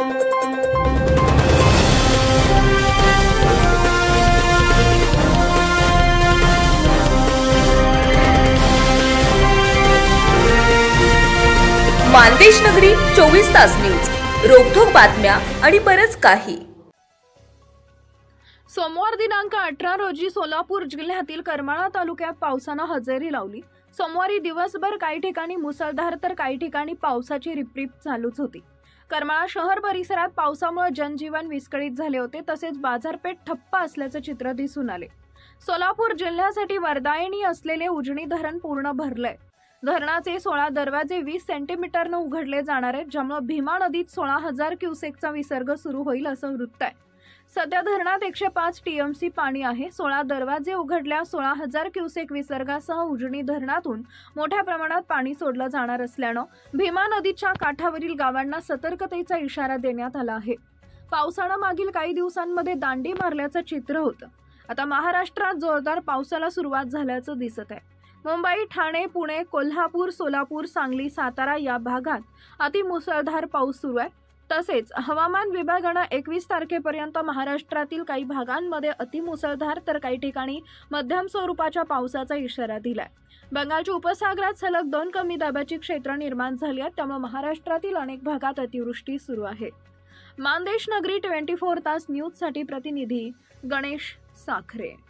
मानदेश नगरी 24 तास न्यूज, रोखोक बातम्या आणि बरच काही। सोमवार दिनांक 18 रोजी सोलापूर जिल्ह्यातील करमाळा तालुक्यात पावसाने हजेरी लावली। सोमवारी दिवसभर काही ठिकाणी मुसळधार तर काही ठिकाणी पावसाची रिपरिप चालूच होती। करमाळा शहर परिसरात पावसामुळे जनजीवन विस्कळीत झाले होते, तसेच बाजारपेठ ठप्प असल्याचे चित्र दिसून आले। सोलापूर जिल्ह्यासाठी वरदायिनी असलेले उजनी धरण पूर्ण भरले। धरणाचे 16 दरवाजे 20 सेंटीमीटरने उघडले जाणार आहेत, ज्यामुळे भीमा नदीत 16,000 क्युसेकचा विसर्ग सुरू होईल असं वृत्त आहे। सध्या धरणात 105 टीएमसी पाणी आहे। 16 दरवाजे उघडल्यास 16,000 क्युसेक विसर्गासह उजनी धरणातून मोठ्या प्रमाणात पाणी सोडलं जाणार असल्याने भीमा नदीच्या काठावरील गावांना सतर्कतेचा इशारा देण्यात आला आहे। पावसाने मागील काही दिवसांमध्ये दांडी मारल्याचं चित्र होतं। आता महाराष्ट्रात जोरदार पावसाला सुरुवात झाल्याचं दिसत आहे। मुंबई, ठाणे, पुणे, कोल्हापूर, सोलापूर, सांगली, सातारा या भागात अतिमुसळधार पाऊस सुरू आहे। तसेच हवामान विभागाने 21 तारखेपर्यंत महाराष्ट्रातील काही भागांमध्ये अतिमुसळधार तर काही ठिकाणी मध्यम स्वरूपाच्या पावसाचा इशारा दिलाय। बंगालच्या उपसागरात सलग 2 कमी दाबाची क्षेत्र निर्माण झाली आहेत, त्यामुळे महाराष्ट्रातील अनेक भागात अतिवृष्टी सुरू आहे। मानदेश नगरी 24 तास न्यूज साठी प्रतिनिधी गणेश साखरे।